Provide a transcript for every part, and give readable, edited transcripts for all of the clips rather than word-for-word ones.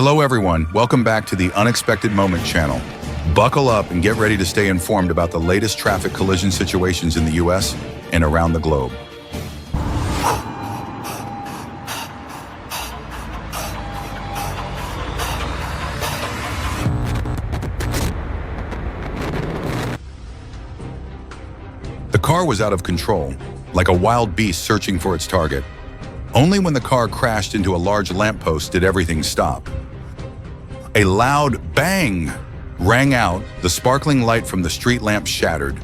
Hello everyone, welcome back to the Unexpected Moment channel. Buckle up and get ready to stay informed about the latest traffic collision situations in the US and around the globe. The car was out of control, like a wild beast searching for its target. Only when the car crashed into a large lamppost did everything stop. A loud bang rang out, the sparkling light from the street lamp shattered.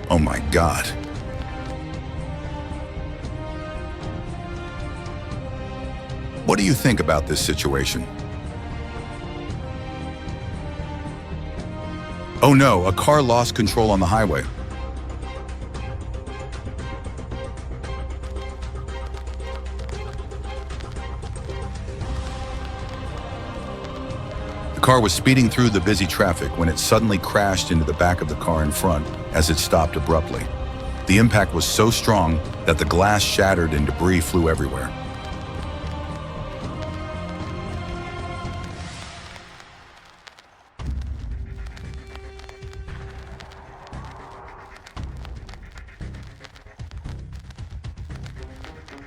Oh my God. What do you think about this situation? Oh no, a car lost control on the highway. The car was speeding through the busy traffic when it suddenly crashed into the back of the car in front as it stopped abruptly. The impact was so strong that the glass shattered and debris flew everywhere.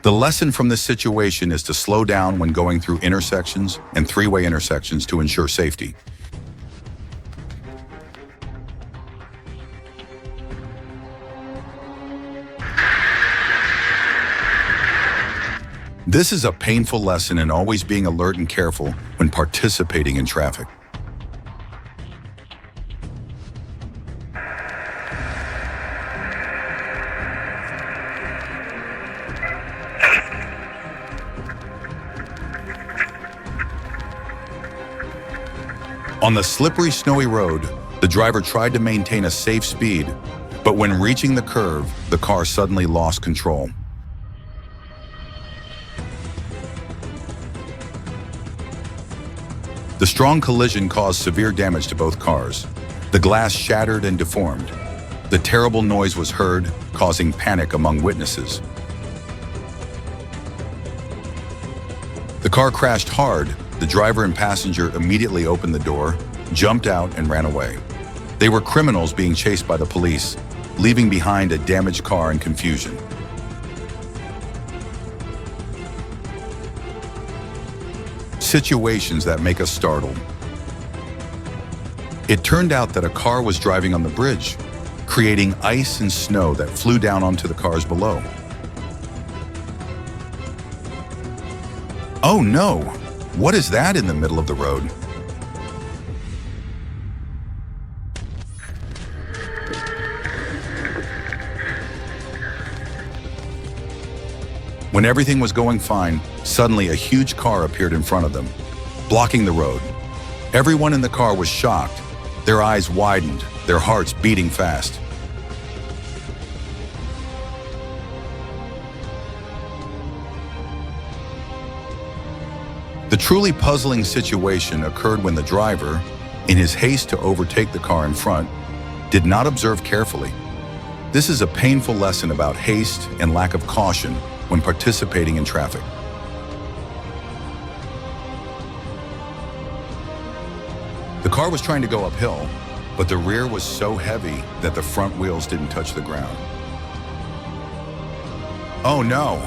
The lesson from this situation is to slow down when going through intersections and three-way intersections to ensure safety. This is a painful lesson in always being alert and careful when participating in traffic. On the slippery, snowy road, the driver tried to maintain a safe speed, but when reaching the curve, the car suddenly lost control. The strong collision caused severe damage to both cars. The glass shattered and deformed. The terrible noise was heard, causing panic among witnesses. The car crashed hard. The driver and passenger immediately opened the door, jumped out, and ran away. They were criminals being chased by the police, leaving behind a damaged car and confusion. Situations that make us startled. It turned out that a car was driving on the bridge, creating ice and snow that flew down onto the cars below. Oh no! What is that in the middle of the road? When everything was going fine, suddenly a huge car appeared in front of them, blocking the road. Everyone in the car was shocked. Their eyes widened, their hearts beating fast. The truly puzzling situation occurred when the driver, in his haste to overtake the car in front, did not observe carefully. This is a painful lesson about haste and lack of caution when participating in traffic. The car was trying to go uphill, but the rear was so heavy that the front wheels didn't touch the ground. Oh no!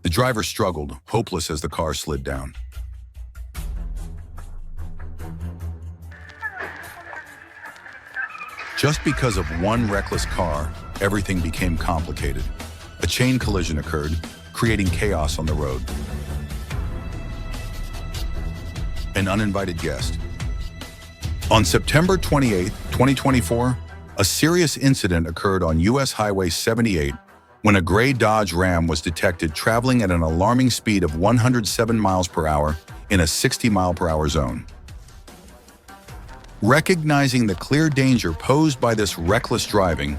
The driver struggled, hopeless as the car slid down. Just because of one reckless car, everything became complicated. A chain collision occurred, creating chaos on the road. An uninvited guest. On September 28, 2024, a serious incident occurred on US Highway 78 when a gray Dodge Ram was detected traveling at an alarming speed of 107 miles per hour in a 60-mile-per-hour zone. Recognizing the clear danger posed by this reckless driving,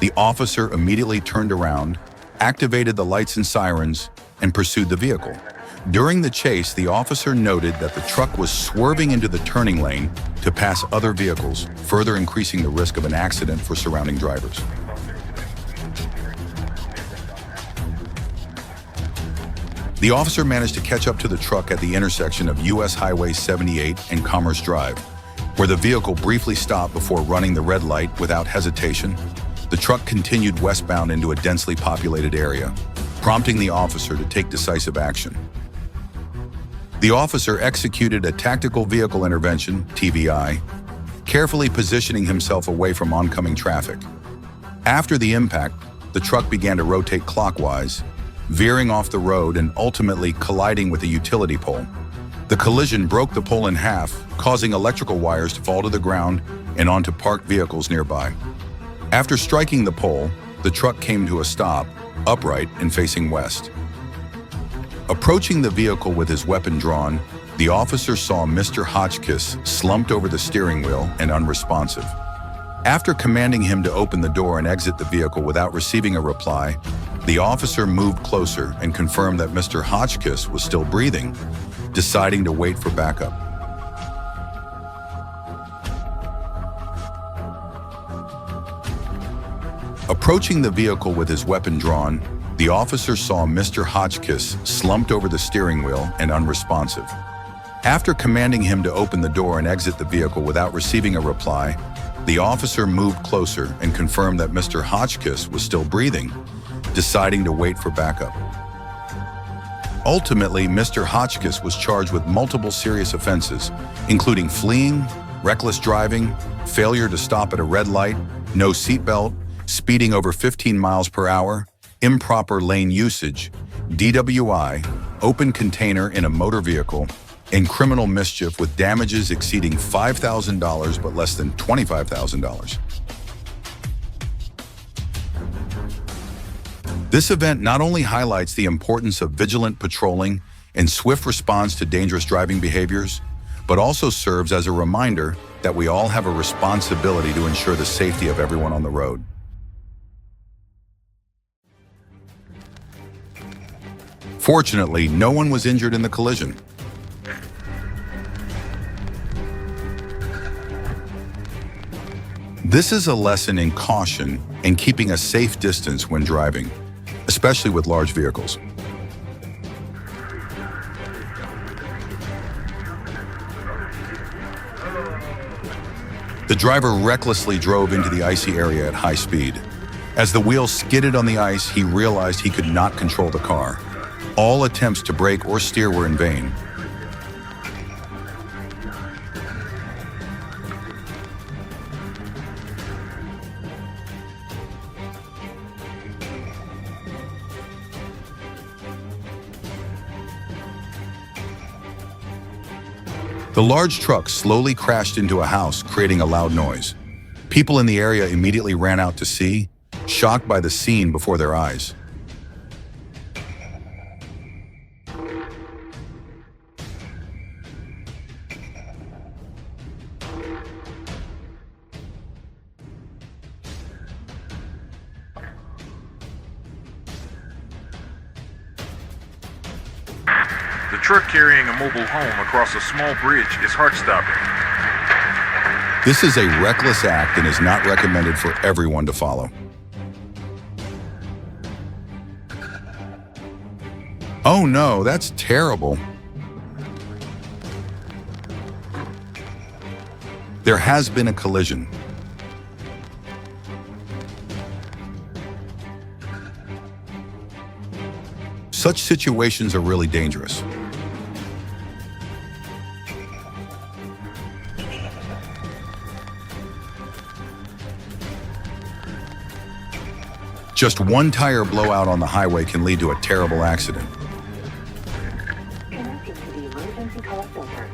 the officer immediately turned around, activated the lights and sirens, and pursued the vehicle. During the chase, the officer noted that the truck was swerving into the turning lane to pass other vehicles, further increasing the risk of an accident for surrounding drivers. The officer managed to catch up to the truck at the intersection of US Highway 78 and Commerce Drive, where the vehicle briefly stopped before running the red light without hesitation. The truck continued westbound into a densely populated area, prompting the officer to take decisive action. The officer executed a tactical vehicle intervention, TVI, carefully positioning himself away from oncoming traffic. After the impact, the truck began to rotate clockwise, veering off the road and ultimately colliding with a utility pole. The collision broke the pole in half, causing electrical wires to fall to the ground and onto parked vehicles nearby. After striking the pole, the truck came to a stop, upright and facing west. Approaching the vehicle with his weapon drawn, the officer saw Mr. Hotchkiss slumped over the steering wheel and unresponsive. After commanding him to open the door and exit the vehicle without receiving a reply, the officer moved closer and confirmed that Mr. Hotchkiss was still breathing, deciding to wait for backup. Approaching the vehicle with his weapon drawn, the officer saw Mr. Hotchkiss slumped over the steering wheel and unresponsive. After commanding him to open the door and exit the vehicle without receiving a reply, the officer moved closer and confirmed that Mr. Hotchkiss was still breathing, deciding to wait for backup. Ultimately, Mr. Hotchkiss was charged with multiple serious offenses, including fleeing, reckless driving, failure to stop at a red light, no seatbelt, speeding over 15 miles per hour, improper lane usage, DWI, open container in a motor vehicle, and criminal mischief with damages exceeding $5,000 but less than $25,000. This event not only highlights the importance of vigilant patrolling and swift response to dangerous driving behaviors, but also serves as a reminder that we all have a responsibility to ensure the safety of everyone on the road. Fortunately, no one was injured in the collision. This is a lesson in caution and keeping a safe distance when driving, especially with large vehicles. The driver recklessly drove into the icy area at high speed. As the wheels skidded on the ice, he realized he could not control the car. All attempts to brake or steer were in vain. The large truck slowly crashed into a house, creating a loud noise. People in the area immediately ran out to see, shocked by the scene before their eyes. The truck carrying a mobile home across a small bridge is heart-stopping. This is a reckless act and is not recommended for everyone to follow. Oh no, that's terrible. There has been a collision. Such situations are really dangerous. Just one tire blowout on the highway can lead to a terrible accident. Connecting to the emergency call center.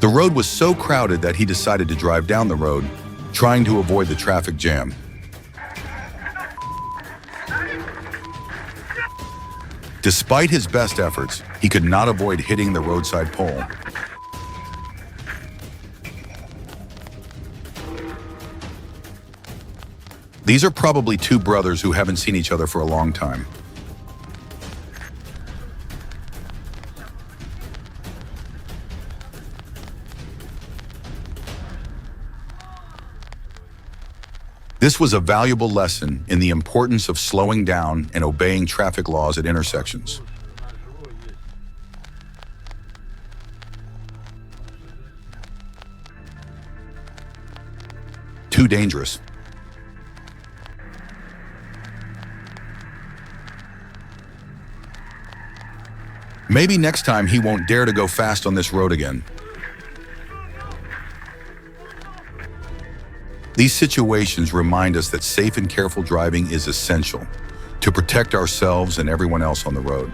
The road was so crowded that he decided to drive down the road, trying to avoid the traffic jam. Despite his best efforts, he could not avoid hitting the roadside pole. These are probably two brothers who haven't seen each other for a long time. This was a valuable lesson in the importance of slowing down and obeying traffic laws at intersections. Too dangerous. Maybe next time he won't dare to go fast on this road again. These situations remind us that safe and careful driving is essential to protect ourselves and everyone else on the road.